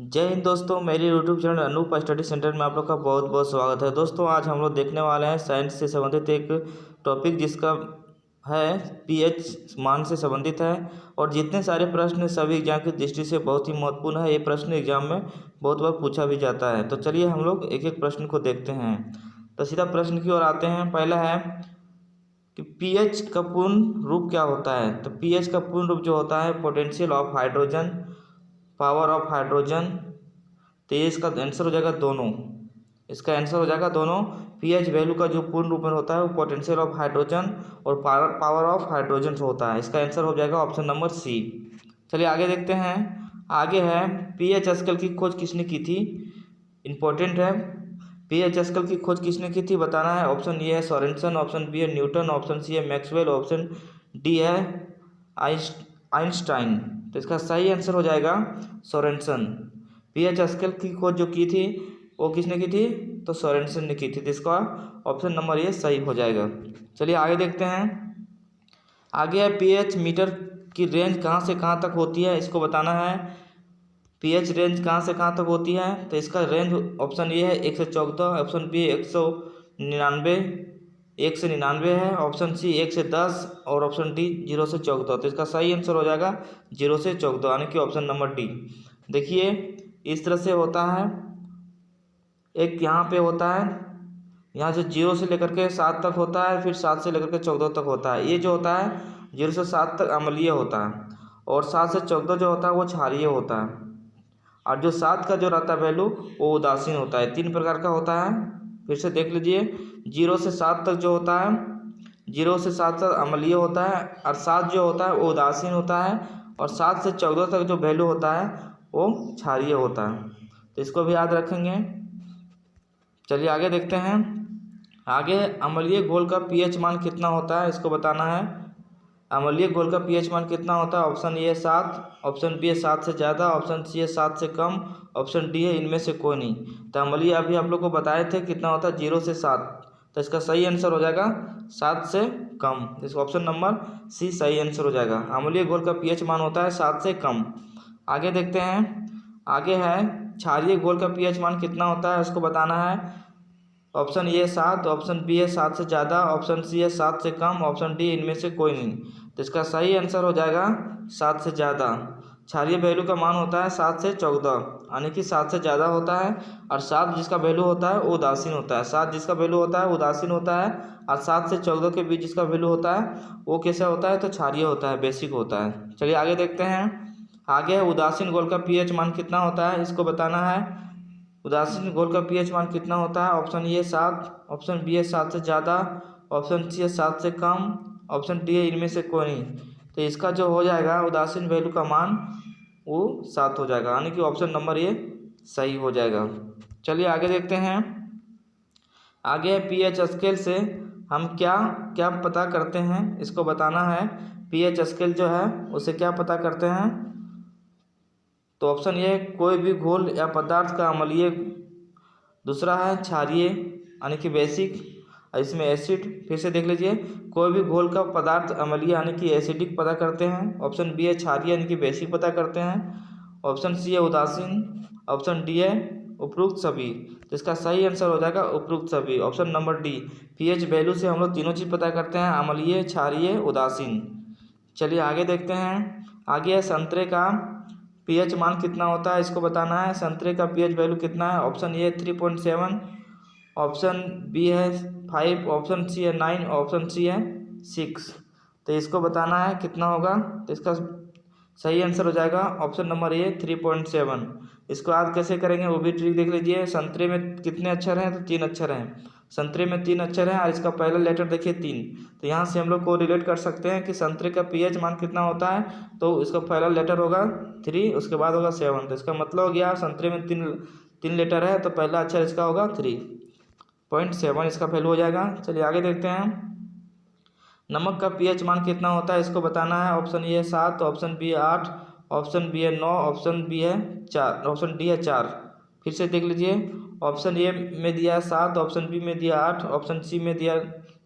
जय हिंद दोस्तों, मेरे YouTube channel Anoop study centre में आप लोग का बहुत बहुत स्वागत है। दोस्तों, आज हम लोग देखने वाले हैं साइंस से संबंधित एक टॉपिक जिसका है पीएच मान से संबंधित है। और जितने सारे प्रश्न सभी एग्जाम की दृष्टि से बहुत ही महत्वपूर्ण है। ये प्रश्न एग्जाम में बहुत बार पूछा भी जाता है। तो चलिए हम लोग एक एक प्रश्न को देखते हैं। तो सीधा प्रश्न की ओर आते हैं। पहला है कि पीएच का पूर्ण रूप क्या होता है। तो पीएच का पूर्ण रूप जो होता है potential of hydrogen, power of hydrogen. तो ये इसका आंसर हो जाएगा दोनों। इसका आंसर हो जाएगा दोनों। पीएच वैल्यू का जो पूर्ण रूप में होता है वो पोटेंशियल ऑफ हाइड्रोजन और पावर ऑफ हाइड्रोजन से होता है। इसका आंसर हो जाएगा ऑप्शन नंबर सी। चलिए आगे देखते हैं। आगे है पीएच स्केल की खोज किसने की थी। इंपॉर्टेंट है। पीएच स्केल की खोज किसने की थी बताना है। ऑप्शन ए है सोरेनसन, ऑप्शन बी है न्यूटन, ऑप्शन सी है मैक्सवेल, ऑप्शन डी है आइंस्टाइन। तो इसका सही आंसर हो जाएगा सोरेनसन। पीएच स्केल की खोज जो की थी वो किसने की थी, तो सोरेनसन ने की थी। तो इसका ऑप्शन नंबर ये सही हो जाएगा। चलिए आगे देखते हैं। आगे है पीएच मीटर की रेंज कहाँ से कहाँ तक होती है, इसको बताना है। पीएच रेंज कहाँ से कहाँ तक होती है। तो इसका रेंज ऑप्शन ए है 114, ऑप्शन बी 199, 1 से 99 है, ऑप्शन सी 1 से 10 और ऑप्शन डी 0 से 14। तो इसका सही आंसर हो जाएगा 0 से 14 यानी कि ऑप्शन नंबर डी। देखिए इस तरह से होता है। एक यहाँ पे होता है, यहाँ से 0 से लेकर के 7 तक होता है, फिर 7 से लेकर के 14 तक होता है। ये जो होता है 0 से 7 तक अम्लीय होता है और 7 से 14 जो होता है वो क्षारीय होता है। और जो 7 का जो रहता है वैल्यू वो उदासीन होता है। 3 प्रकार का होता है। फिर से देख लीजिए। 0 से 7 तक जो होता है, 0 से 7 तक अम्लीय होता है और 7 जो होता है वो उदासीन होता है और 7 से 14 तक जो वैल्यू होता है वो क्षारीय होता है। तो इसको भी याद रखेंगे। चलिए आगे देखते हैं। आगे अम्लीय घोल का पीएच मान कितना होता है, इसको बताना है। अम्लीय घोल का पीएच मान कितना होता है। ऑप्शन ए है 7, ऑप्शन बी है 7 से ज़्यादा, ऑप्शन सी है 7 से कम, ऑप्शन डी है इनमें से कोई नहीं। तो अम्लीय अभी आप लोग को बताए थे कितना होता है 0 से 7। तो इसका सही आंसर हो जाएगा 7 से कम। इसका ऑप्शन नंबर सी सही आंसर हो जाएगा। अम्लीय घोल का पीएच मान होता है 7 से कम। आगे देखते हैं। आगे है क्षारीय घोल का पीएच मान कितना होता है, इसको बताना है। ऑप्शन ए 7, ऑप्शन बी है 7 से ज़्यादा, ऑप्शन सी है 7 से कम, ऑप्शन डी इनमें से कोई नहीं। तो इसका सही आंसर हो जाएगा 7 से ज़्यादा। क्षारीय वैल्यू का मान होता है 7 से 14 यानी कि 7 से ज़्यादा होता है। और 7 जिसका वैल्यू होता है वो उदासीन होता है। 7 जिसका वैल्यू होता है वो उदासीन होता है और 7 से 14 के बीच जिसका वैल्यू होता है वो कैसा होता है, तो क्षारीय होता है, बेसिक होता है। चलिए आगे देखते हैं। आगे है उदासीन घोल का पीएच मान कितना होता है, इसको बताना है। उदासीन घोल का पीएच मान कितना होता है। ऑप्शन ए 7, ऑप्शन बी है 7 से ज़्यादा, ऑप्शन सी है 7 से कम, ऑप्शन डी है इनमें से कोई नहीं। तो इसका जो हो जाएगा उदासीन वैल्यू का मान वो 7 हो जाएगा यानी कि ऑप्शन नंबर ये सही हो जाएगा। चलिए आगे देखते हैं। आगे पीएच स्केल से हम क्या क्या पता करते हैं, इसको बताना है। पीएच स्केल जो है उसे क्या पता करते हैं। तो ऑप्शन ए कोई भी घोल या पदार्थ का अम्लीय, दूसरा है क्षारीय यानी कि बेसिक, इसमें एसिड। फिर से देख लीजिए। कोई भी घोल का पदार्थ अम्लीय यानी कि एसिडिक पता करते हैं। ऑप्शन बी है क्षारीय यानी कि बेसिक पता करते हैं। ऑप्शन सी है उदासीन, ऑप्शन डी है उपरोक्त सभी। तो इसका सही आंसर हो जाएगा उपरोक्त सभी, option number D. PH value से हम लोग तीनों चीज़ पता करते हैं, अम्लीय, क्षारीय, उदासीन। चलिए आगे देखते हैं। आगे है संतरे का पीएच मान कितना होता है, इसको बताना है। संतरे का पीएच वैल्यू कितना है। ऑप्शन ए 3.7, ऑप्शन बी है 5, ऑप्शन सी है 9, ऑप्शन सी है 6। तो इसको बताना है कितना होगा। तो इसका सही आंसर हो जाएगा ऑप्शन नंबर ए 3.7। इसको याद कैसे करेंगे वो भी ट्रिक देख लीजिए। संतरे में कितने अक्षर हैं, तो 3 अक्षर हैं। संतरे में 3 अक्षर हैं और इसका पहला लेटर देखिए 3। तो यहाँ से हम लोग को रिलेट कर सकते हैं कि संतरे का पीएच मान कितना होता है। तो इसका पहला लेटर होगा 3, उसके बाद होगा 7। तो इसका मतलब हो गया संतरे में 3 लेटर है तो पहला अक्षर इसका होगा 3.7, इसका वैल्यू हो जाएगा। चलिए आगे देखते हैं। नमक का पीएच मान कितना होता है, इसको बताना है। ऑप्शन ए है 7, ऑप्शन बी है 8, ऑप्शन बी है 9, ऑप्शन बी है 4, ऑप्शन डी है 4। फिर से देख लीजिए। ऑप्शन ए में दिया है 7, ऑप्शन बी में दिया 8, ऑप्शन सी में दिया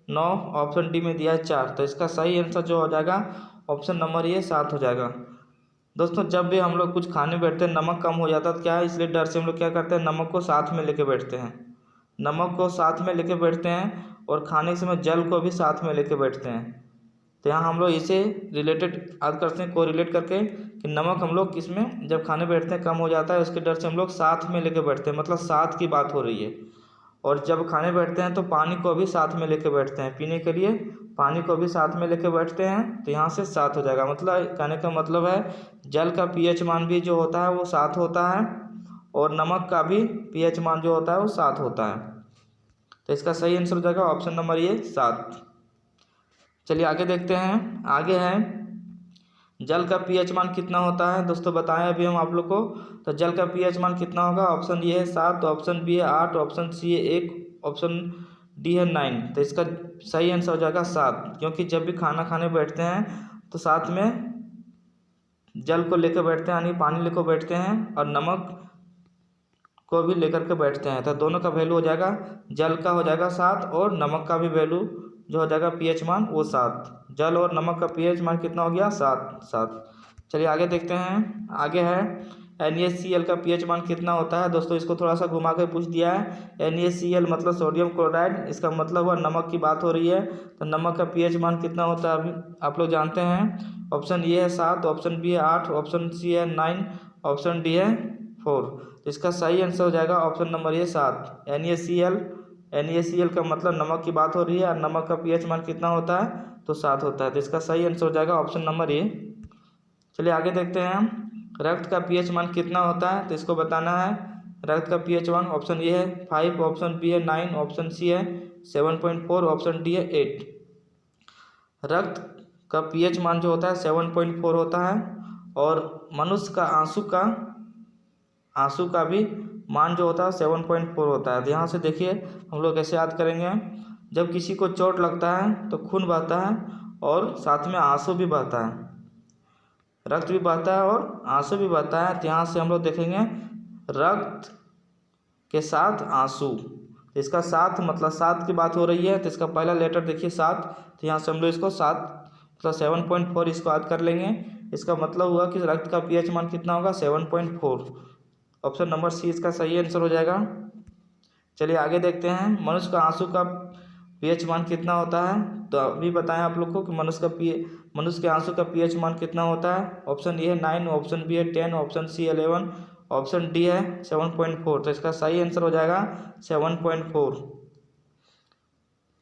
9, ऑप्शन डी में दिया है 4। तो इसका सही आंसर जो हो जाएगा ऑप्शन नंबर ए 7 हो जाएगा। दोस्तों जब भी हम लोग कुछ खाने बैठते हैं नमक कम हो जाता है तो क्या है, इसलिए डर से हम लोग क्या करते हैं, नमक को साथ में लेके बैठते हैं। नमक को साथ में लेके बैठते हैं और खाने के समय जल को भी साथ में लेके बैठते हैं। तो यहाँ हम लोग इसे रिलेटेड याद करते हैं, कोरिलेट करके कि नमक हम लोग किसमें जब खाने बैठते हैं कम हो जाता है, उसके डर से हम लोग साथ में लेके बैठते हैं, मतलब साथ की बात हो रही है। और जब खाने बैठते हैं तो पानी को भी साथ में लेके बैठते हैं, पीने के लिए पानी को भी साथ में लेके बैठते हैं, तो यहाँ से साथ हो जाएगा। मतलब कहने का मतलब है जल का पीएच मान भी जो होता है वो साथ होता है और नमक का भी पीएच मान जो होता है वो साथ होता है। तो इसका सही आंसर हो जाएगा ऑप्शन नंबर ये 7। चलिए आगे देखते हैं। आगे है जल का पीएच मान कितना होता है, दोस्तों बताएं अभी हम आप लोग को। तो जल का पीएच मान कितना होगा, ऑप्शन ये है 7, ऑप्शन बी है 8, ऑप्शन सी है 1, ऑप्शन डी है 9। तो इसका सही आंसर हो जाएगा 7, क्योंकि जब भी खाना खाने बैठते हैं तो साथ में जल को लेकर बैठते हैं, यानी पानी लेकर बैठते हैं और नमक को भी लेकर के बैठते हैं। तो दोनों का वैल्यू हो जाएगा, जल का हो जाएगा 7 और नमक का भी वैल्यू जो हो जाएगा पीएच मान वो 7। जल और नमक का पीएच मान कितना हो गया, 7। चलिए आगे देखते हैं। आगे है NaCl का पीएच मान कितना होता है। दोस्तों इसको थोड़ा सा घुमा के पूछ दिया है। NaCl मतलब सोडियम क्लोराइड, इसका मतलब हुआ नमक की बात हो रही है। तो नमक का पीएच मान कितना होता है अभी आप लोग जानते हैं। ऑप्शन ए है 7, ऑप्शन बी है 8, ऑप्शन सी है 9, ऑप्शन डी है 4। तो इसका सही आंसर हो जाएगा ऑप्शन नंबर ये 7, NaCl का मतलब नमक की बात हो रही है और नमक का पीएच मान कितना होता है, तो 7 होता है। तो इसका सही आंसर हो जाएगा ऑप्शन नंबर ए। चलिए आगे देखते हैं हम। रक्त का पीएच मान कितना होता है, तो इसको बताना है। रक्त का पीएच मान ऑप्शन ए है 5, ऑप्शन बी है 9, ऑप्शन सी है 7.4, ऑप्शन डी है 8। रक्त का पीएच मान जो होता है 7.4 होता है और मनुष्य का आंसू का भी मान जो होता है 7.4 होता है। तो यहाँ से देखिए हम लोग कैसे याद करेंगे। जब किसी को चोट लगता है तो खून बहता है और साथ में आंसू भी बहता है, रक्त भी बहता है और आंसू भी बहता है। तो यहाँ से हम लोग देखेंगे रक्त के साथ आंसू, तो इसका साथ मतलब 7 की बात हो रही है। तो इसका पहला लेटर देखिए 7, तो यहाँ से हम लोग इसको 7 मतलब 7.4 इसको याद कर लेंगे। इसका मतलब हुआ कि रक्त का पीएच मान कितना होगा, 7.4। ऑप्शन नंबर सी इसका सही आंसर हो जाएगा। चलिए आगे देखते हैं। मनुष्य का आंसू का पीएच मान कितना होता है, तो अभी बताएं आप लोग को कि मनुष्य के आंसू का पीएच मान कितना होता है। ऑप्शन ए है 9, ऑप्शन बी है 10, ऑप्शन सी 11, ऑप्शन डी है 7.4। तो इसका सही आंसर हो जाएगा 7.4।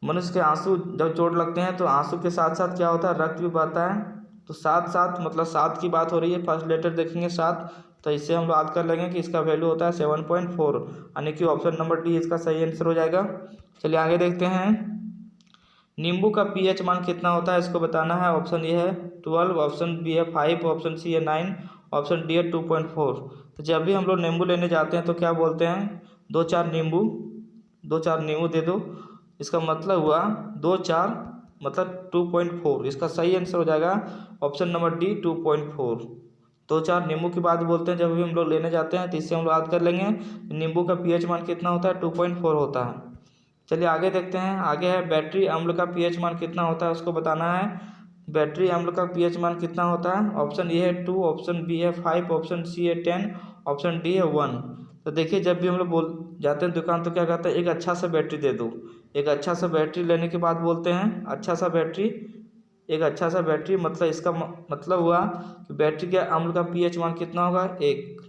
मनुष्य के आंसू जब चोट लगते हैं तो आंसू के साथ साथ क्या होता है, रक्त भी बहता है। तो 7 मतलब 7 की बात हो रही है, फर्स्ट लेटर देखेंगे 7, तो इससे हम लोग याद कर लेंगे कि इसका वैल्यू होता है 7.4, यानी कि ऑप्शन नंबर डी इसका सही आंसर हो जाएगा। चलिए आगे देखते हैं। नींबू का पीएच मान कितना होता है, इसको बताना है। ऑप्शन ए है 12, ऑप्शन बी है 5, ऑप्शन सी है 9, ऑप्शन डी है 2.4। तो जब भी हम लोग नींबू लेने जाते हैं तो क्या बोलते हैं, 2-4 नींबू दे दो। इसका मतलब हुआ 2-4 मतलब 2.4। इसका सही आंसर हो जाएगा ऑप्शन नंबर डी 2.4। 2-4 नींबू की बात बोलते हैं जब भी हम लोग लेने जाते हैं, तो इससे हम लोग याद कर लेंगे नींबू का पीएच मान कितना होता है, 2.4 होता है। चलिए आगे देखते हैं। आगे है बैटरी अम्ल का पीएच मान कितना होता है, उसको बताना है। बैटरी अम्ल का पीएच मान कितना होता है। ऑप्शन ए है 2, ऑप्शन बी है 5, ऑप्शन सी है 10, ऑप्शन डी है 1। तो देखिए जब भी हम लोग बोल जाते हैं दुकान तो क्या कहते हैं, एक अच्छा सा बैटरी दे दो। एक अच्छा सा बैटरी लेने के बाद बोलते हैं एक अच्छा सा बैटरी मतलब इसका मतलब हुआ कि बैटरी के अम्ल का पीएच मान कितना होगा, 1।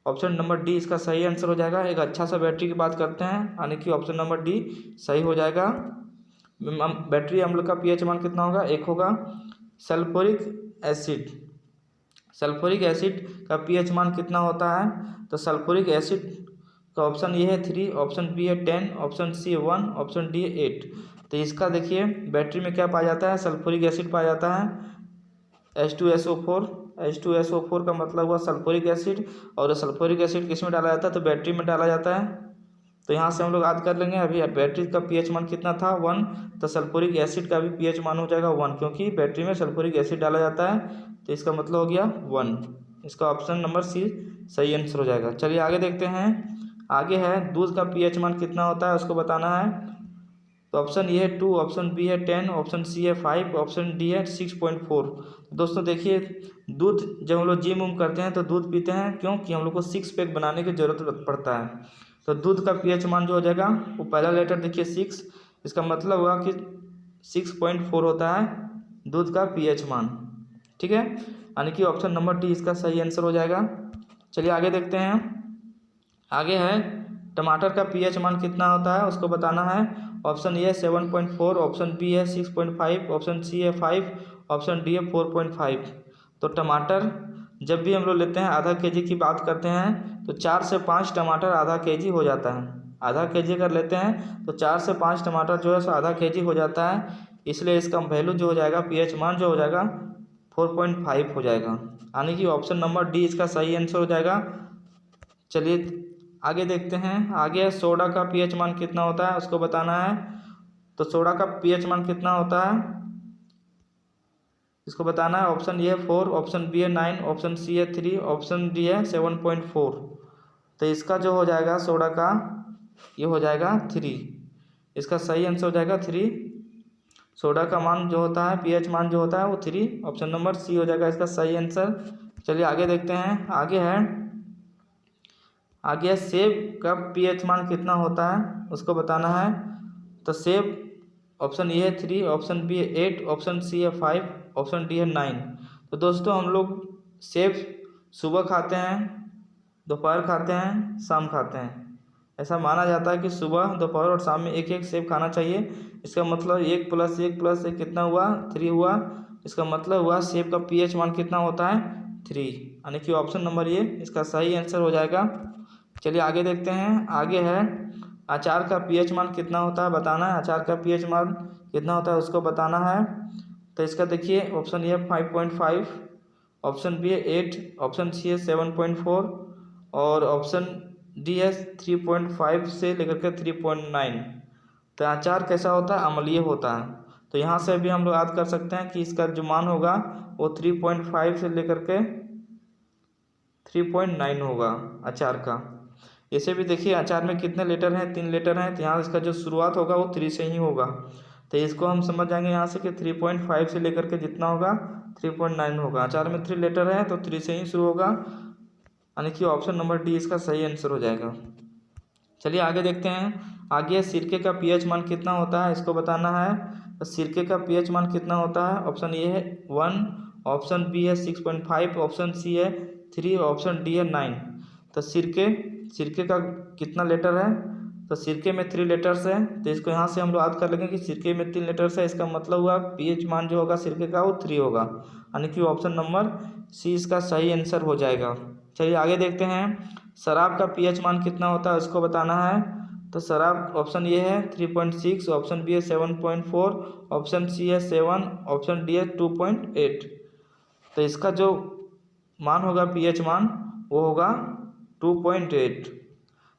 ऑप्शन नंबर डी इसका सही आंसर हो जाएगा। एक अच्छा सा बैटरी की बात करते हैं, यानी कि ऑप्शन नंबर डी सही हो जाएगा। बैटरी अम्ल का पीएच मान कितना होगा, 1 होगा। सल्फ्यूरिक एसिड का पीएच मान कितना होता है। तो सल्फ्यूरिक एसिड का ऑप्शन ये है 3, ऑप्शन बी है 10, ऑप्शन सी 1, ऑप्शन डी 8। तो इसका देखिए बैटरी में क्या पाया जाता है, सल्फ्यूरिक एसिड पाया जाता है H2SO4 का मतलब हुआ सल्फ्यूरिक एसिड, और सल्फ्यूरिक एसिड किस में डाला जाता है, तो बैटरी में डाला जाता है। तो यहाँ से हम लोग याद कर लेंगे। अभी बैटरी का पीएच मान कितना था, 1, तो सल्फ्यूरिक एसिड का भी पीएच मान हो जाएगा 1, क्योंकि बैटरी में सल्फ्यूरिक एसिड डाला जाता है। तो इसका मतलब हो गया 1। इसका ऑप्शन नंबर सी सही आंसर हो जाएगा। चलिए आगे देखते हैं। आगे है दूध का पीएच मान कितना होता है, उसको बताना है। तो ऑप्शन ए है 2, ऑप्शन बी है 10, ऑप्शन सी है 5, ऑप्शन डी है 6.4। दोस्तों देखिए, दूध जब हम लोग जिम करते हैं तो दूध पीते हैं, क्योंकि हम लोग को 6 पैक बनाने की ज़रूरत पड़ता है। तो दूध का पीएच मान जो हो जाएगा वो पहला लेटर देखिए 6, इसका मतलब हुआ कि 6.4 होता है दूध का पीएच मान। ठीक है, यानी कि ऑप्शन नंबर डी इसका सही आंसर हो जाएगा। चलिए आगे देखते हैं। आगे है टमाटर का पीएच मान कितना होता है उसको बताना है। ऑप्शन ए है 7.4, ऑप्शन बी है 6.5, ऑप्शन सी है 5, ऑप्शन डी है 4.5। तो टमाटर जब भी हम लोग लेते हैं आधा केजी की बात करते हैं तो 4 से 5 टमाटर आधा केजी हो जाता है। आधा केजी अगर लेते हैं तो 4 से 5 टमाटर जो है सो आधा केजी हो जाता है, इसलिए इसका वैल्यू जो हो जाएगा पीएच मान जो हो जाएगा 4.5 हो जाएगा, यानी कि ऑप्शन नंबर डी इसका सही आंसर हो जाएगा। चलिए आगे देखते हैं। आगे सोडा का पीएच मान कितना होता है उसको बताना है। तो सोडा का पीएच मान कितना होता है इसको बताना है। ऑप्शन ए है 4, ऑप्शन बी है 9, ऑप्शन सी है 3, ऑप्शन डी है 7.4। तो इसका जो हो जाएगा सोडा का ये हो जाएगा 3, इसका सही आंसर हो जाएगा 3। सोडा का मान जो होता है पीएच मान जो होता है वो 3, ऑप्शन नंबर सी हो जाएगा इसका सही आंसर। चलिए आगे देखते हैं। आगे है सेब का पीएच मान कितना होता है उसको बताना है। तो सेब ऑप्शन ए है 3, ऑप्शन बी है 8, ऑप्शन सी है 5, ऑप्शन डी है 9। तो दोस्तों हम लोग सेब सुबह खाते हैं, दोपहर खाते हैं, शाम खाते हैं। ऐसा माना जाता है कि सुबह दोपहर और शाम में एक एक सेब खाना चाहिए। इसका मतलब 1 + 1 + 1 कितना हुआ 3 हुआ। इसका मतलब हुआ सेब का पीएच मान कितना होता है 3, यानी कि ऑप्शन नंबर ए इसका सही आंसर हो जाएगा। चलिए आगे देखते हैं। आगे है अचार का पीएच मान कितना होता है बताना है। अचार का पीएच मान कितना होता है उसको बताना है। तो इसका देखिए ऑप्शन ए 5.5, ऑप्शन बी है 8, ऑप्शन सी है 7.4 और ऑप्शन डी है 3.5 से लेकर के 3.9। तो अचार कैसा होता है अम्लीय होता है। तो यहाँ से भी हम लोग याद कर सकते हैं कि इसका जो मान होगा वो 3.5 से लेकर के 3.9 होगा अचार का। इसे भी देखिए अचार में कितने लेटर हैं 3 लेटर हैं, तो यहाँ इसका जो शुरुआत होगा वो 3 से ही होगा। तो इसको हम समझ जाएंगे यहाँ से कि 3.5 से लेकर के जितना होगा 3.9 होगा। अचार में 3 लेटर है तो 3 से ही शुरू होगा, यानी कि ऑप्शन नंबर डी इसका सही आंसर हो जाएगा। चलिए आगे देखते हैं। आगे सिरके का पीएच मान कितना होता है इसको बताना है। तो सिरके का पीएच मान कितना होता है। ऑप्शन ए है 1, ऑप्शन बी है 6.5, ऑप्शन सी है 3, ऑप्शन डी है 9। तो सिरके का कितना लेटर है। तो सिरके में 3 लेटर्स है, तो इसको यहाँ से हम लोग याद कर लेंगे कि सिरके में 3 लेटर्स है, इसका मतलब हुआ पीएच मान जो होगा सिरके का वो 3 होगा, यानी कि ऑप्शन नंबर सी इसका सही आंसर हो जाएगा। चलिए आगे देखते हैं। शराब का पीएच मान कितना होता है उसको बताना है। तो शराब ऑप्शन ए है 3.6, ऑप्शन बी है 7.4, ऑप्शन सी है 7, ऑप्शन डी है 2.8। तो इसका जो मान होगा पीएच मान वो होगा 2.8।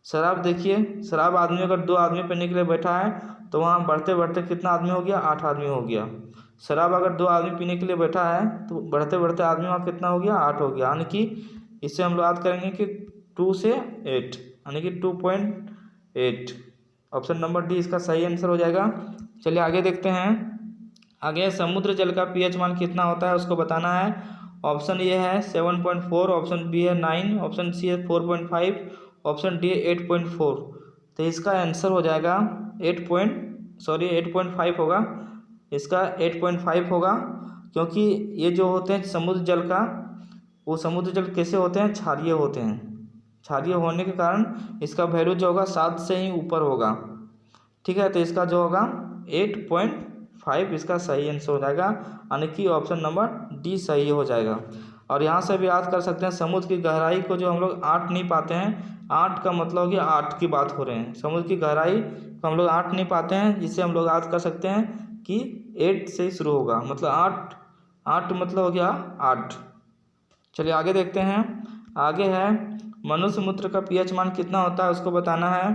शराब देखिए, शराब आदमी अगर 2 आदमी पीने के लिए बैठा है तो वहाँ बढ़ते बढ़ते कितना आदमी हो गया 8 आदमी हो गया। शराब अगर 2 आदमी पीने के लिए बैठा है तो बढ़ते बढ़ते आदमी वहाँ कितना हो गया 8 हो गया, यानी कि इससे हम लोग याद करेंगे कि 2 से 8 यानी कि 2.8। ऑप्शन नंबर डी इसका सही आंसर हो जाएगा। चलिए आगे देखते हैं। आगे समुद्र जल का पीएच मान कितना होता है उसको बताना है। ऑप्शन ए है 7.4, ऑप्शन बी है 9, ऑप्शन सी है 4.5, ऑप्शन डी है 8.4। तो इसका आंसर हो जाएगा 8.5 होगा। इसका 8.5 होगा, क्योंकि ये जो होते हैं समुद्र जल का वो समुद्र जल कैसे होते हैं क्षारीय होते हैं। क्षारीय होने के कारण इसका वैल्यू जो होगा 7 से ही ऊपर होगा। ठीक है, तो इसका जो होगा 8.5 इसका सही आंसर हो जाएगा, यानी कि ऑप्शन नंबर डी सही हो जाएगा। और यहाँ से भी याद कर सकते हैं समुद्र की गहराई को जो हम लोग 8 नहीं पाते हैं, 8 का मतलब हो गया 8 की बात हो रहे हैं। समुद्र की गहराई को हम लोग 8 नहीं पाते हैं, जिससे हम लोग याद कर सकते हैं कि 8 से ही शुरू होगा, मतलब 8 मतलब हो गया 8। चलिए आगे देखते हैं। आगे है मनुष्य मूत्र का पीएच मान कितना होता है उसको बताना है।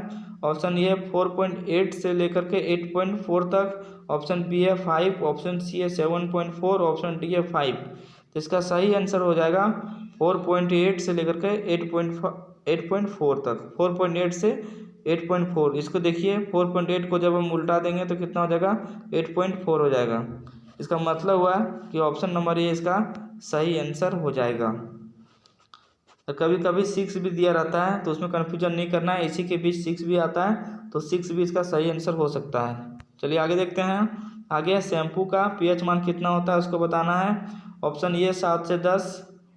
ऑप्शन ए 4.8 से लेकर के 8.4 तक, ऑप्शन बी है 5, ऑप्शन सी है 7.4, ऑप्शन डी है 5। तो इसका सही आंसर हो जाएगा 4.8 से लेकर के 8.4 तक, 4.8 से 8.4। इसको देखिए 4.8 को जब हम उल्टा देंगे तो कितना हो जाएगा, 8.4 हो जाएगा। इसका मतलब हुआ कि ऑप्शन नंबर ए इसका सही आंसर हो जाएगा। और कभी कभी 6 भी दिया रहता है तो उसमें कन्फ्यूजन नहीं करना है, इसी के बीच 6 भी आता है तो 6 भी इसका सही आंसर हो सकता है। चलिए आगे देखते हैं। आगे शैम्पू का पीएच मान कितना होता है उसको बताना है। ऑप्शन ए 7 से 10,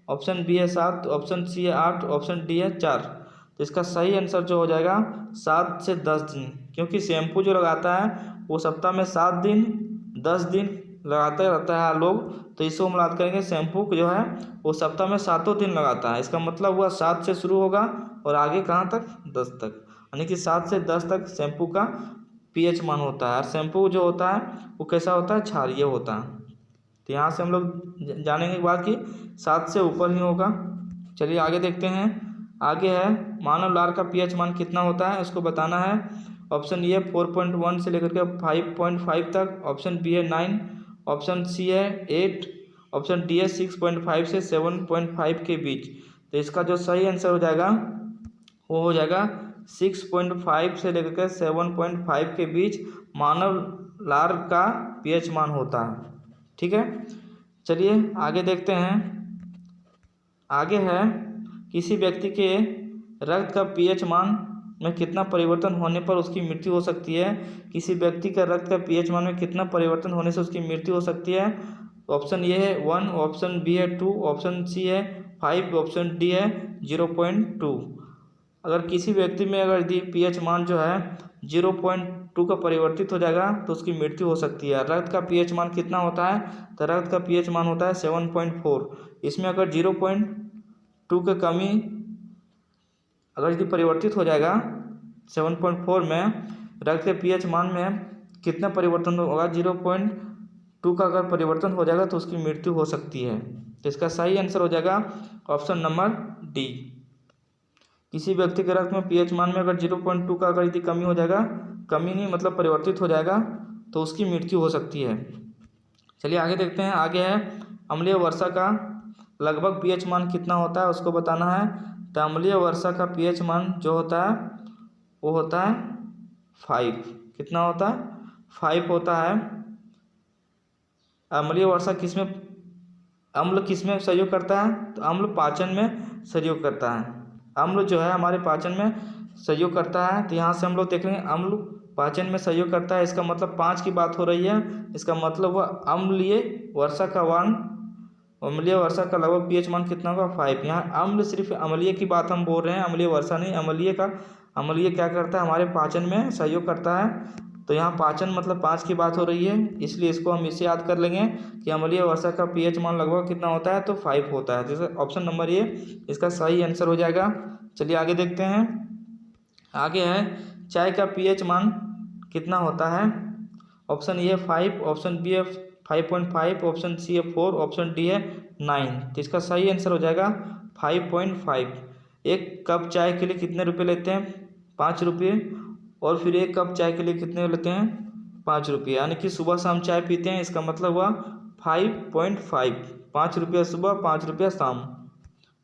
ऑप्शन बी है 7, ऑप्शन सी है 8, ऑप्शन डी है 4। तो इसका सही आंसर जो हो जाएगा 7 से 10 दिन, क्योंकि शैम्पू जो लगाता है वो सप्ताह में 7 दिन 10 दिन लगाते रहता है लोग, तो इसको हम याद करेंगे शैम्पू जो है वो सप्ताह में 7 दिन लगाता है। इसका मतलब हुआ 7 से शुरू होगा और आगे कहाँ तक, 10 तक, यानी कि 7 से 10 तक शैम्पू का पीएच मान होता है। और शैम्पू जो होता है वो कैसा होता है, क्षारीय होता है। तो यहाँ से हम लोग जानेंगे एक बात कि 7 से ऊपर ही होगा। चलिए आगे देखते हैं। आगे है मानव लार का पीएच मान कितना होता है उसको बताना है। ऑप्शन ए 4.1 से लेकर के 5.5 तक, ऑप्शन बी है 9, ऑप्शन सी है 8, ऑप्शन डी है 6.5 से 7.5 के बीच। तो इसका जो सही आंसर हो जाएगा वो हो जाएगा 6.5 से लेकर के 7.5 के बीच मानव लार का पीएच मान होता है। ठीक है, चलिए आगे देखते हैं। आगे है किसी व्यक्ति के रक्त का पीएच मान में कितना परिवर्तन होने पर उसकी मृत्यु हो सकती है। किसी व्यक्ति का रक्त का पीएच मान में कितना परिवर्तन होने से उसकी मृत्यु हो सकती है। ऑप्शन ए है 1, ऑप्शन बी है 2, ऑप्शन सी है 5, ऑप्शन डी है 0.2। अगर किसी व्यक्ति में अगर यदि पीएच मान जो है 0.2 का परिवर्तित हो जाएगा तो उसकी मृत्यु हो सकती है। रक्त का पीएच मान कितना होता है, तो रक्त का पीएच मान होता है 7.4। इसमें अगर 0.2 का कमी अगर यदि परिवर्तित हो जाएगा 7.4 में, रक्त के पीएच मान में कितना परिवर्तन होगा, 0.2 का अगर परिवर्तन हो जाएगा तो उसकी मृत्यु हो सकती है। तो इसका सही आंसर हो जाएगा ऑप्शन नंबर डी। किसी व्यक्ति के रक्त में पीएच मान में अगर 0.2 का अगर यदि कमी हो जाएगा, कमी नहीं मतलब परिवर्तित हो जाएगा, तो उसकी मृत्यु हो सकती है। चलिए आगे देखते हैं। आगे है अम्लीय वर्षा का लगभग पीएच मान कितना होता है उसको बताना है। तो अम्लीय वर्षा का पीएच मान जो होता है वो होता है 5। कितना होता है, 5 होता है। अम्लीय वर्षा किसमें, अम्ल किसमें सहयोग करता है, तो अम्ल पाचन में सहयोग करता है। अम्ल जो है हमारे पाचन में सहयोग करता है। तो यहाँ से हम लोग देखेंगे अम्ल पाचन में सहयोग करता है, इसका मतलब 5 की बात हो रही है। इसका मतलब वह अम्लीय वर्षा का अम्लीय वर्षा का लगभग पीएच मान कितना होगा, 5। यहाँ अम्ल सिर्फ अम्लीय की बात हम बोल रहे हैं, अम्लीय वर्षा नहीं। अम्लीय क्या करता है, हमारे पाचन में सहयोग करता है। तो यहाँ पाचन मतलब 5 की बात हो रही है, इसलिए इसको हम इसे याद कर लेंगे कि अम्लीय वर्षा का पीएच मान लगभग कितना होता है, तो 5 होता है। जैसे ऑप्शन नंबर ए इसका सही आंसर हो जाएगा। चलिए आगे देखते हैं। आगे है चाय का पीएच मान कितना होता है। ऑप्शन ए 5, ऑप्शन बी है 5.5, ऑप्शन सी है 4, ऑप्शन डी है 9। तो इसका सही आंसर हो जाएगा 5.5। एक कप चाय के लिए कितने रुपए लेते हैं, 5 रुपये। और फिर एक कप चाय के लिए कितने लेते हैं, 5 रुपये। यानी कि सुबह शाम चाय पीते हैं, इसका मतलब हुआ 5.5। 5 रुपया सुबह, 5 रुपया शाम।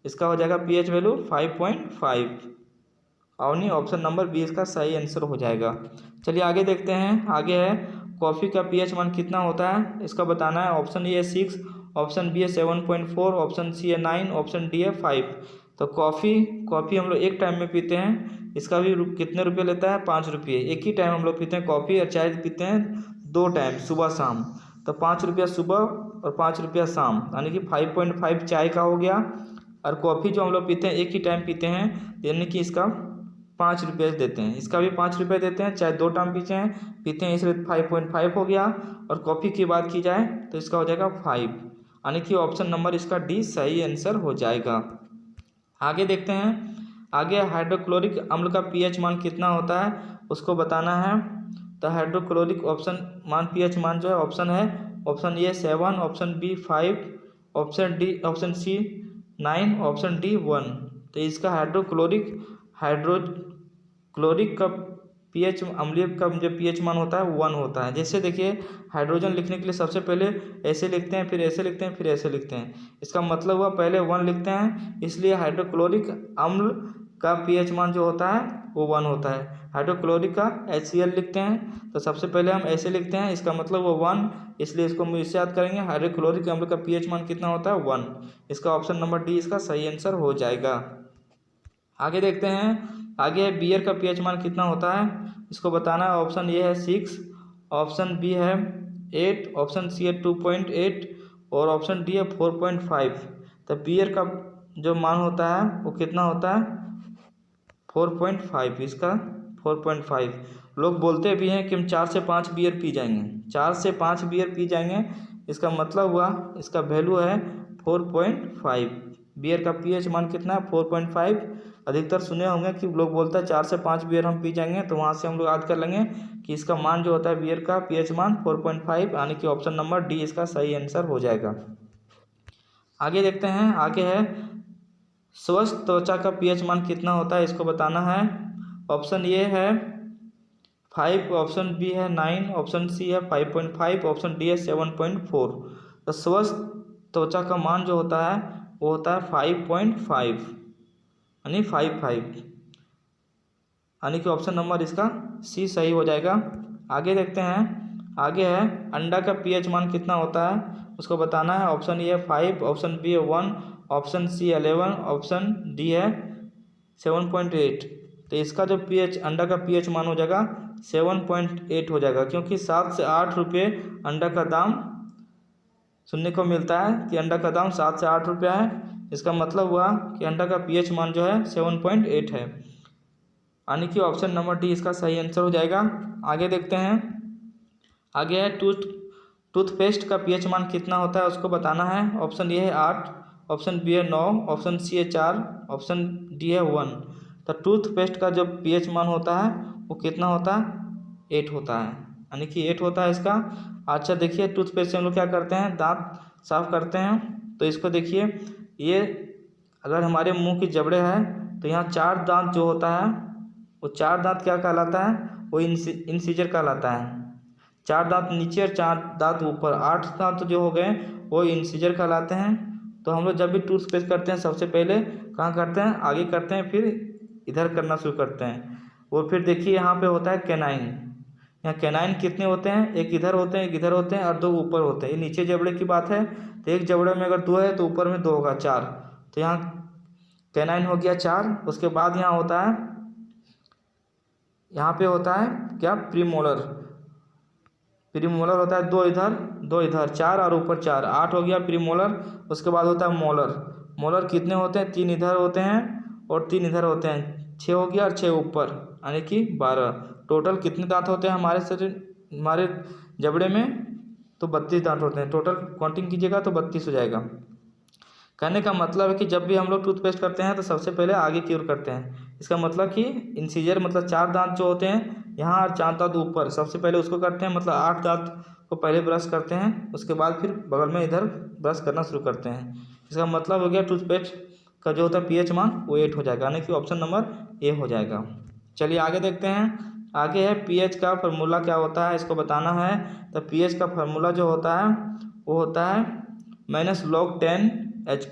इसका हो जाएगा पीएच वैल्यू 5.5। और नहीं, ऑप्शन नंबर बी इसका सही आंसर हो जाएगा। चलिए आगे देखते हैं। आगे है कॉफ़ी का पीएच मान कितना होता है इसका बताना है। ऑप्शन ए है 6, ऑप्शन बी है 7.4, ऑप्शन सी है 9, ऑप्शन डी है 5। तो कॉफ़ी हम लोग एक टाइम में पीते हैं, इसका भी कितने रुपये लेता है, 5 रुपये। एक ही टाइम हम लोग पीते हैं कॉफ़ी, और चाय पीते हैं 2 टाइम सुबह शाम। तो 5 रुपया सुबह और 5 रुपया शाम, यानी कि 5.5 चाय का हो गया। और कॉफ़ी जो हम लोग पीते हैं एक ही टाइम पीते हैं, यानी कि इसका 5 रुपये देते हैं। इसका भी 5 रुपये देते हैं, चाहे 2 टाइम पीते हैं इसलिए 5.5 हो गया। और कॉफ़ी की बात की जाए तो इसका हो जाएगा 5, यानी कि ऑप्शन नंबर इसका डी सही आंसर हो जाएगा। आगे देखते हैं। आगे हाइड्रोक्लोरिक अम्ल का पीएच मान कितना होता है उसको बताना है। तो हाइड्रोक्लोरिक पीएच मान जो है ऑप्शन है, option A 7, option B 5, option C 9, option D 1। तो इसका हाइड्रोक्लोरिक का पीएच अम्लीय का जो पीएच मान होता है 1 होता है। जैसे देखिए हाइड्रोजन लिखने के लिए सबसे पहले ऐसे लिखते हैं, फिर ऐसे लिखते हैं, फिर ऐसे लिखते हैं। इसका मतलब हुआ पहले 1 लिखते हैं, इसलिए हाइड्रोक्लोरिक अम्ल का पीएच मान जो होता है वो 1 होता है। हाइड्रोक्लोरिक का HCl लिखते हैं तो सबसे पहले हम ऐसे लिखते हैं, इसका मतलब वो 1, इसलिए इसको हम इससे याद करेंगे। हाइड्रोक्लोरिक अम्ल का पीएच मान कितना होता है 1। इसका ऑप्शन नंबर डी इसका सही आंसर हो जाएगा। आगे देखते हैं, आगे बियर का पीएच मान कितना होता है, इसको बताना है। ऑप्शन ए है 6, ऑप्शन बी है 8, ऑप्शन सी है 2.8 और ऑप्शन डी है 4.5। तो बियर का जो मान होता है वो कितना होता है 4.5। इसका 4.5। लोग बोलते भी हैं कि हम 4 से 5 बियर पी जाएंगे, 4 से 5 बियर पी जाएंगे, इसका मतलब हुआ इसका वैल्यू है 4.5। बियर का पीएच मान कितना है 4.5। अधिकतर सुने होंगे कि लोग बोलता है 4 से 5 बियर हम पी जाएंगे, तो वहाँ से हम लोग याद कर लेंगे कि इसका मान जो होता है बियर का पीएच मान 4.5, यानी कि ऑप्शन नंबर डी इसका सही आंसर हो जाएगा। आगे देखते हैं, आगे है स्वस्थ त्वचा का पीएच मान कितना होता है, इसको बताना है। ऑप्शन ए है 5, ऑप्शन बी है 9, ऑप्शन सी है 5.5, ऑप्शन डी है 7.4। तो स्वस्थ त्वचा का मान जो होता है वो होता है 5.5, यानी 55, यानी कि ऑप्शन नंबर इसका सी सही हो जाएगा। आगे देखते हैं, आगे है अंडा का पीएच मान कितना होता है, उसको बताना है। ऑप्शन ए है 5, ऑप्शन बी है 1, ऑप्शन सी 11, ऑप्शन डी है 7.8। तो इसका जो पीएच अंडा का पीएच मान हो जाएगा 7.8 हो जाएगा, क्योंकि 7 से 8 रुपये अंडा का दाम सुनने को मिलता है कि अंडा का दाम 7 से 8 रुपया है। इसका मतलब हुआ कि अंडा का पीएच मान जो है 7.8 है, यानी कि ऑप्शन नंबर डी इसका सही आंसर हो जाएगा। आगे देखते हैं, आगे है टूथपेस्ट का पीएच मान कितना होता है, उसको बताना है। ऑप्शन ए है 8, ऑप्शन बी है 9, ऑप्शन सी है 4, ऑप्शन डी है 1। तो टूथपेस्ट का जो पीएच मान होता है वो कितना होता है 8 होता है, यानी कि 8 होता है इसका। अच्छा देखिए, टूथपेस्ट से हम लोग क्या करते हैं, दांत साफ करते हैं। तो इसको देखिए, ये अगर हमारे मुंह की जबड़े है तो यहाँ 4 दांत जो होता है वो 4 दांत क्या कहलाता है, वो इंसीजर कहलाता है। 4 दांत नीचे और 4 दांत ऊपर, 8 दांत जो हो गए वो इंसीजर कहलाते हैं। तो हम लोग जब भी टूथपेस्ट करते हैं सबसे पहले कहाँ करते हैं, आगे करते हैं, फिर इधर करना शुरू करते हैं। और फिर देखिए यहाँ पे होता है कैनाइन। यहाँ कैनाइन कितने होते हैं, एक इधर होते हैं, एक इधर होते हैं और 2 ऊपर होते हैं। ये नीचे जबड़े की बात है, तो एक जबड़े में अगर 2 है तो ऊपर में 2 होगा, 4। तो यहाँ कैनाइन हो गया 4। उसके बाद यहाँ होता है, यहाँ पे होता है क्या, प्रीमोलर। प्रीमोलर होता है 2 इधर 2 इधर, 4 और ऊपर 4, 8 हो गया प्रीमोलर। उसके बाद होता है मोलर। मोलर कितने होते हैं, 3 इधर होते हैं और 3 इधर होते हैं, 6 हो गया और 6 ऊपर, यानी कि 12। टोटल कितने दांत होते हैं हमारे शरीर, हमारे जबड़े में, तो 32 दांत होते हैं। टोटल काउंटिंग कीजिएगा तो 32 हो जाएगा। कहने का मतलब है कि जब भी हम लोग टूथपेस्ट करते हैं तो सबसे पहले आगे की ओर करते हैं। इसका मतलब कि इंसीजर मतलब 4 दांत जो होते हैं यहाँ और 4 दांत ऊपर, सबसे पहले उसको करते हैं, मतलब 8 दांत को पहले ब्रश करते हैं, उसके बाद फिर बगल में इधर ब्रश करना शुरू करते हैं। इसका मतलब हो गया टूथपेस्ट का जो होता है पीएच मान वो 8 हो जाएगा, यानी कि ऑप्शन नंबर ए हो जाएगा। चलिए आगे देखते हैं, आगे है पीएच का फार्मूला क्या होता है, इसको बताना है। तो पीएच का फार्मूला जो होता है वो होता है -log10H+,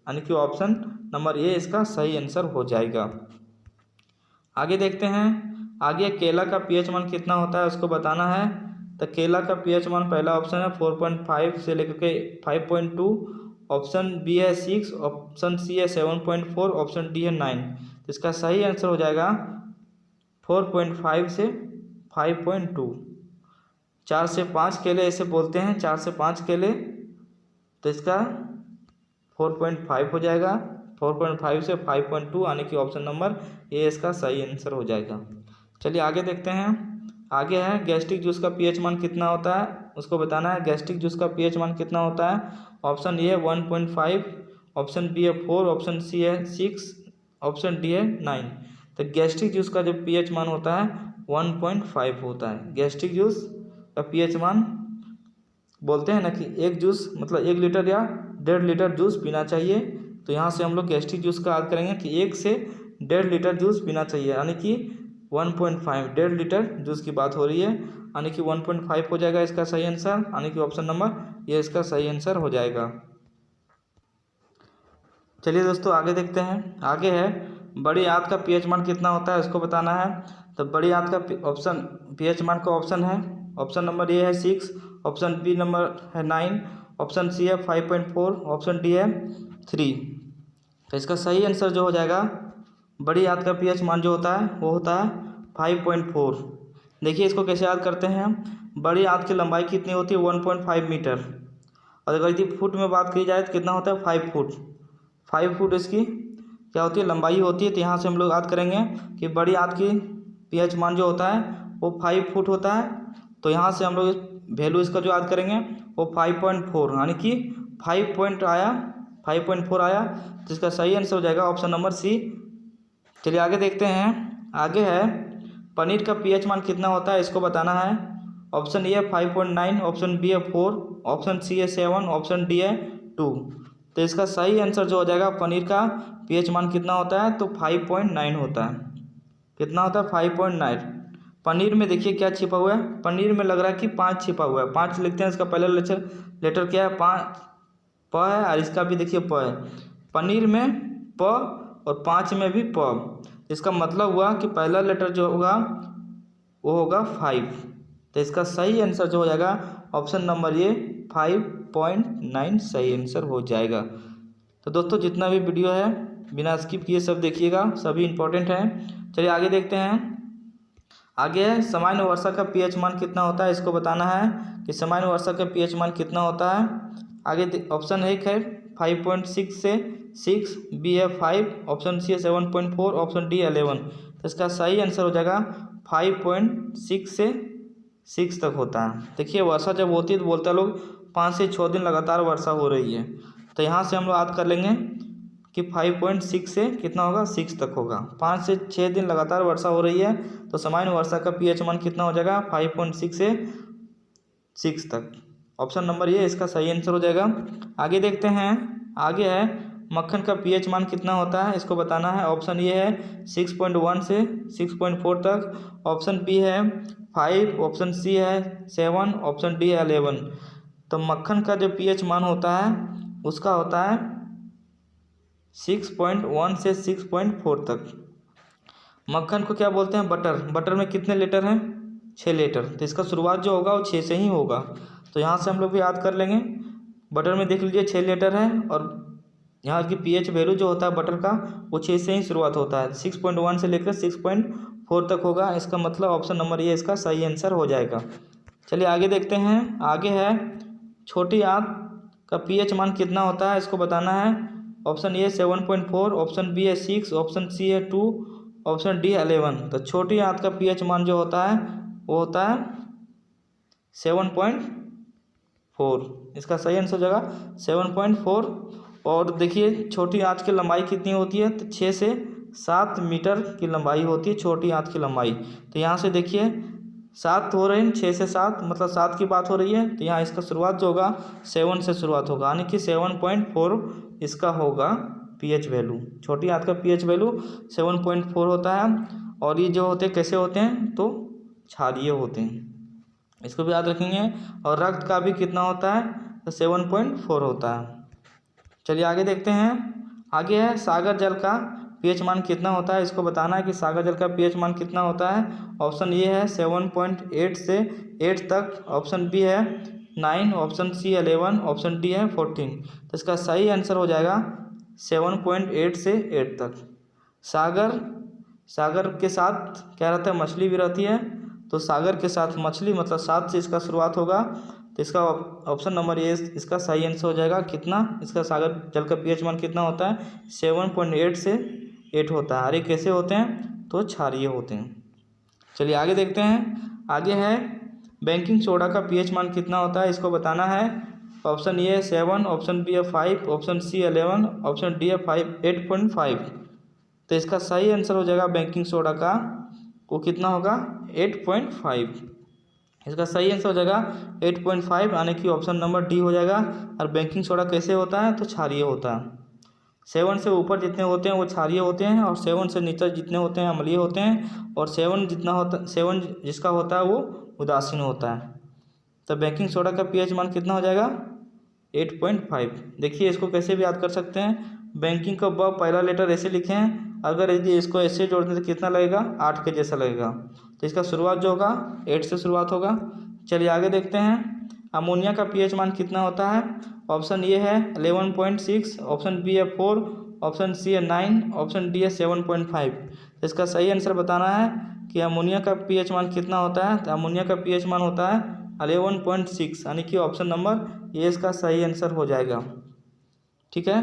यानी कि ऑप्शन नंबर ए इसका सही आंसर हो जाएगा। आगे देखते हैं, आगे केला का पीएच मान कितना होता है उसको बताना है। तो केला का पीएच मान पहला ऑप्शन है 4.5 से लेकर के 5.2, ऑप्शन बी है 6, ऑप्शन सी है 7.4, ऑप्शन डी है 9। तो इसका सही आंसर हो जाएगा 4.5 से 5.2। 4 से 5 केले ऐसे बोलते हैं, 4 से 5 केले, तो इसका 4.5 हो जाएगा। 4.5 से 5.2, यानी कि ऑप्शन नंबर ए इसका सही आंसर हो जाएगा। चलिए आगे देखते हैं, आगे है गैस्ट्रिक जूस का पीएच मान कितना होता है, उसको बताना है। गैस्ट्रिक जूस का पीएच मान कितना होता है, ऑप्शन ए है 1.5, ऑप्शन बी है 4, ऑप्शन सी है 6, ऑप्शन डी है 9। तो गैस्ट्रिक जूस का जो पीएच मान होता है 1.5 होता है। गैस्ट्रिक जूस का पीएच मान बोलते हैं ना कि एक जूस मतलब 1 लीटर या 1.5 लीटर जूस पीना चाहिए। तो यहाँ से हम लोग गैस्ट्रिक जूस का याद करेंगे कि 1 से 1.5 लीटर जूस पीना चाहिए, यानी कि 1.5 1.5 लीटर जूस की बात हो रही है, यानी कि 1.5 हो जाएगा इसका सही आंसर, यानी कि ऑप्शन नंबर ये इसका सही आंसर हो जाएगा। चलिए दोस्तों आगे देखते हैं, आगे है बड़ी आंत का पीएच मान कितना होता है इसको बताना है। तो बड़ी आंत का ऑप्शन पीएच मान का ऑप्शन है, ऑप्शन नंबर ए है 6, ऑप्शन बी नंबर है 9, ऑप्शन सी है 5.4, ऑप्शन डी है 3। तो इसका सही आंसर जो हो जाएगा बड़ी आंत का पीएच मान जो होता है वो होता है 5.4। देखिए इसको कैसे याद करते हैं हम। बड़ी आंत की लंबाई कितनी होती है 1.5 मीटर, और अगर यदि फुट में बात की जाए तो कितना होता है 5 फुट। 5 फुट इसकी क्या होती है लंबाई होती है। तो यहाँ से हम लोग याद करेंगे कि बड़ी आंत की पीएच मान जो होता है वो 5 फुट होता है। तो यहाँ से हम लोग वैल्यू इसका जो याद करेंगे वो 5.4 यानी कि 5.4 आया। तो इसका सही आंसर हो जाएगा ऑप्शन नंबर सी। चलिए आगे देखते हैं। आगे है पनीर का पीएच मान कितना होता है इसको बताना है। ऑप्शन ए है 5.9, ऑप्शन बी है 4, ऑप्शन सी है 7, ऑप्शन डी है 2। तो इसका सही आंसर जो हो जाएगा पनीर का पीएच मान कितना होता है तो 5.9 होता है। कितना होता है 5.9। पनीर में देखिए क्या छिपा हुआ है, पनीर में लग रहा है कि 5 छिपा हुआ है। 5 लिखते हैं, इसका पहला लेटर क्या है 5 प है, और इसका भी देखिए प है। पनीर में प और 5 में भी प, इसका मतलब हुआ कि पहला लेटर जो होगा वो होगा 5। तो इसका सही आंसर जो हो जाएगा ऑप्शन नंबर ए 5.9 सही आंसर हो जाएगा। तो दोस्तों जितना भी वीडियो है बिना स्किप किए सब देखिएगा, सभी इंपॉर्टेंट हैं। चलिए आगे देखते हैं। आगे है सामान्य वर्षा का पीएच मान कितना होता है इसको बताना है कि सामान्य वर्षा का पीएच मान कितना होता है। आगे ऑप्शन एक है 5.6 से 6, बी है 5, ऑप्शन सी है 7.4, ऑप्शन डी 11। तो इसका सही आंसर हो जाएगा 5.6 से 6 तक होता है। देखिए वर्षा जब होती है तो बोलते हैं लोग 5 से 6 दिन लगातार वर्षा हो रही है। तो यहाँ से हम लोग याद कर लेंगे कि 5.6 से कितना होगा 6 तक होगा। 5 से 6 दिन लगातार वर्षा हो रही है तो सामान्य वर्षा का पीएच मान कितना हो जाएगा 5.6 से 6 तक। ऑप्शन नंबर ये इसका सही आंसर हो जाएगा। आगे देखते हैं। आगे है मक्खन का पीएच मान कितना होता है इसको बताना है। ऑप्शन ये है 6.1 से 6.4 तक, ऑप्शन बी है 5, ऑप्शन सी है 7, ऑप्शन डी है 11। तो मक्खन का जो पीएच मान होता है उसका होता है 6.1 से 6.4 तक। मक्खन को क्या बोलते हैं बटर। बटर में कितने लीटर हैं 6 लीटर। तो इसका शुरुआत जो होगा वो 6 से ही होगा। तो यहाँ से हम लोग भी याद कर लेंगे। बटर में देख लीजिए 6 लीटर है और यहाँ की पीएच वैल्यू जो होता है बटर का वो 6 से ही शुरुआत होता है। 6.1 से लेकर 6.4 तक होगा। इसका मतलब ऑप्शन नंबर ये इसका सही आंसर हो जाएगा। चलिए आगे देखते हैं। आगे है छोटी आंत का पीएच मान कितना होता है इसको बताना है। ऑप्शन ए 7.4, ऑप्शन बी है 6, ऑप्शन सी है 2, ऑप्शन डी 11। तो छोटी आंत का पीएच मान जो होता है वो होता है 7.4। इसका सही आंसर हो जाएगा 7.4। और देखिए छोटी आंत की लंबाई कितनी होती है तो 6 से 7 मीटर की लंबाई होती है छोटी आंत की लंबाई। तो यहाँ से देखिए 7 हो रहे हैं, 6 से 7 मतलब 7 की बात हो रही है। तो यहाँ इसका शुरुआत जो होगा 7 से शुरुआत होगा यानी कि 7.4 इसका होगा पीएच वैल्यू। छोटी आंत का पीएच वैल्यू 7.4 होता है। और ये जो होते हैं कैसे होते हैं तो क्षारीय होते हैं, इसको भी याद रखेंगे। और रक्त का भी कितना होता है तो 7.4 होता है। चलिए आगे देखते हैं। आगे है सागर जल का पीएच मान कितना होता है इसको बताना है कि सागर जल का पीएच मान कितना होता है। ऑप्शन ए है 7.8 से 8 तक, ऑप्शन बी है 9, ऑप्शन सी 11, ऑप्शन डी है 14। तो इसका सही आंसर हो जाएगा 7.8 से 8 तक। सागर के साथ क्या रहता है मछली भी रहती है। तो सागर के साथ मछली मतलब 7 से इसका शुरुआत होगा। तो इसका ऑप्शन नंबर ए इसका सही आंसर हो जाएगा। कितना इसका सागर जल का पीएच मान कितना होता है 7.8 से 8 होता है। अरे कैसे होते हैं तो क्षारीय होते हैं। चलिए आगे देखते हैं। आगे है बेकिंग सोडा का पीएच मान कितना होता है इसको बताना है। ऑप्शन ए है 7, ऑप्शन बी है 5, ऑप्शन सी 11, ऑप्शन डी है 8.5। तो इसका सही आंसर हो जाएगा बेकिंग सोडा का वो कितना होगा 8.5। इसका सही आंसर हो जाएगा 8.5 यानी कि ऑप्शन नंबर डी हो जाएगा। और बेकिंग सोडा कैसे होता है तो क्षारीय होता है। 7 से ऊपर जितने होते हैं वो क्षारीय होते हैं और 7 से नीचे जितने होते हैं अम्लीय होते हैं। और 7 जिसका होता है वो उदासीन होता है। तो बेकिंग सोडा का पीएच मान कितना हो जाएगा 8.5। देखिए इसको कैसे भी याद कर सकते हैं। बेकिंग का ब पहला लेटर ऐसे लिखें अगर यदि इसको ऐसे जोड़ दें तो कितना लगेगा, 8 के जैसा लगेगा। तो इसका शुरुआत जो होगा 8 से शुरुआत होगा। चलिए आगे देखते हैं, अमोनिया का पीएच मान कितना होता है। ऑप्शन ए है 11.6, ऑप्शन बी है 4, ऑप्शन सी है 9, ऑप्शन डी है 7.5। तो इसका सही आंसर बताना है कि अमोनिया का पीएच मान कितना होता है। तो अमोनिया का पीएच मान होता है 11.6, यानी कि ऑप्शन नंबर ए इसका सही आंसर हो जाएगा। ठीक है,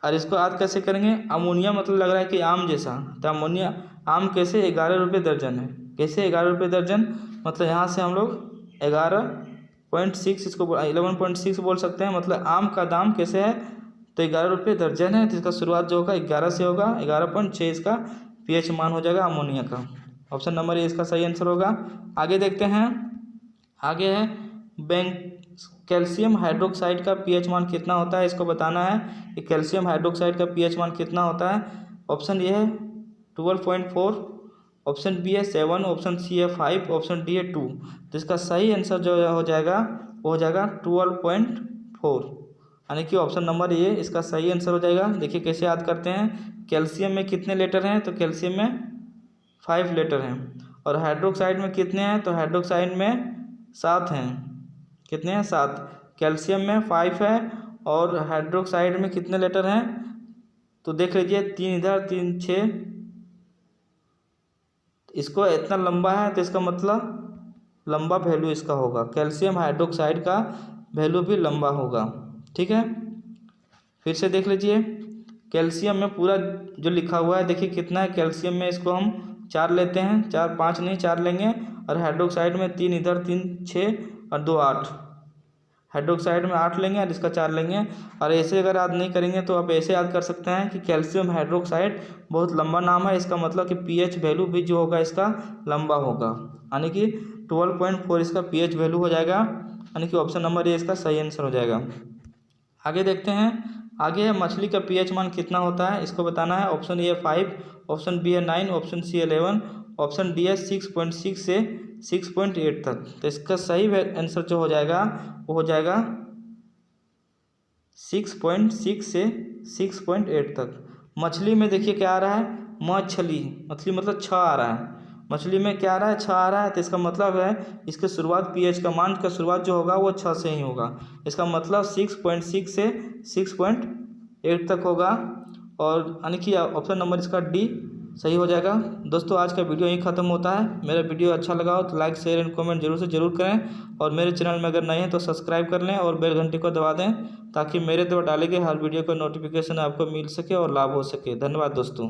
और इसको याद कैसे करेंगे, अमोनिया मतलब लग रहा है कि आम जैसा, तो अमोनिया आम कैसे 11 रुपये दर्जन है। कैसे 11 रुपये दर्जन, मतलब यहाँ से हम लोग 11.6 इसको 11.6 बोल सकते हैं। मतलब आम का दाम कैसे है, तो 11 रुपये दर्जन है। तो इसका शुरुआत जो होगा 11 से होगा, 11.6 इसका पीएच मान हो जाएगा अमोनिया का। ऑप्शन नंबर ए इसका सही आंसर होगा। आगे देखते हैं, आगे है कैल्शियम हाइड्रोक्साइड का पीएच मान कितना होता है, इसको बताना है कि कैल्शियम हाइड्रोक्साइड का पीएच मान कितना होता है। ऑप्शन ए है 12.4, ऑप्शन बी है 7, ऑप्शन सी है 5, ऑप्शन डी है 2। तो इसका सही आंसर जो हो जाएगा वो हो जाएगा 12.4, यानी कि ऑप्शन नंबर ए इसका सही आंसर हो जाएगा। देखिए कैसे याद करते हैं, कैल्शियम में कितने लेटर हैं, तो कैल्शियम में 5 लेटर हैं। और हाइड्रोक्साइड में कितने हैं, तो हाइड्रोक्साइड में 7 हैं। कितने हैं, 7। कैल्शियम में 5 है और हाइड्रोक्साइड में कितने लेटर हैं, तो देख लीजिए 3 इधर 3 6। इसको इतना लंबा है तो इसका मतलब लंबा वैल्यू इसका होगा, कैल्शियम हाइड्रोक्साइड का वैल्यू भी लंबा होगा। ठीक है, फिर से देख लीजिए, कैल्शियम में पूरा जो लिखा हुआ है देखिए कितना है कैल्शियम में, इसको हम 4 लेते हैं, 4 5 नहीं 4 लेंगे। और हाइड्रोक्साइड में 3 इधर 3 6 और 2 8, हाइड्रोक्साइड में 8 लेंगे और इसका 4 लेंगे। और ऐसे अगर याद नहीं करेंगे तो आप ऐसे याद कर सकते हैं कि कैल्शियम हाइड्रोक्साइड बहुत लंबा नाम है, इसका मतलब कि पीएच वैल्यू भी जो होगा इसका लंबा होगा, यानी कि 12.4 इसका पीएच वैल्यू हो जाएगा, यानी कि ऑप्शन नंबर ए इसका सही आंसर हो जाएगा। आगे देखते हैं, आगे है मछली का पीएच मान कितना होता है, इसको बताना है। ऑप्शन ए है 5, ऑप्शन बी है 9, ऑप्शन सी है 11, ऑप्शन डी है 6.6 से 6.8 तक। तो इसका सही आंसर जो हो जाएगा वो हो जाएगा 6.6 से 6.8 तक। मछली में देखिए क्या आ रहा है, मछली, मछली मतलब 6 आ रहा है। मछली में क्या आ रहा है, 6 आ रहा है। तो इसका मतलब है इसके शुरुआत पीएच का मान का शुरुआत जो होगा वो 6 से ही होगा। इसका मतलब 6.6 से 6.8 तक होगा, और यानी कि ऑप्शन नंबर इसका डी सही हो जाएगा। दोस्तों आज का वीडियो यहीं ख़त्म होता है। मेरा वीडियो अच्छा लगा हो तो लाइक शेयर एंड कमेंट जरूर से जरूर करें, और मेरे चैनल में अगर नए हैं तो सब्सक्राइब कर लें और बेल घंटी को दबा दें, ताकि मेरे द्वारा डाले गए हर वीडियो का नोटिफिकेशन आपको मिल सके और लाभ हो सके। धन्यवाद दोस्तों।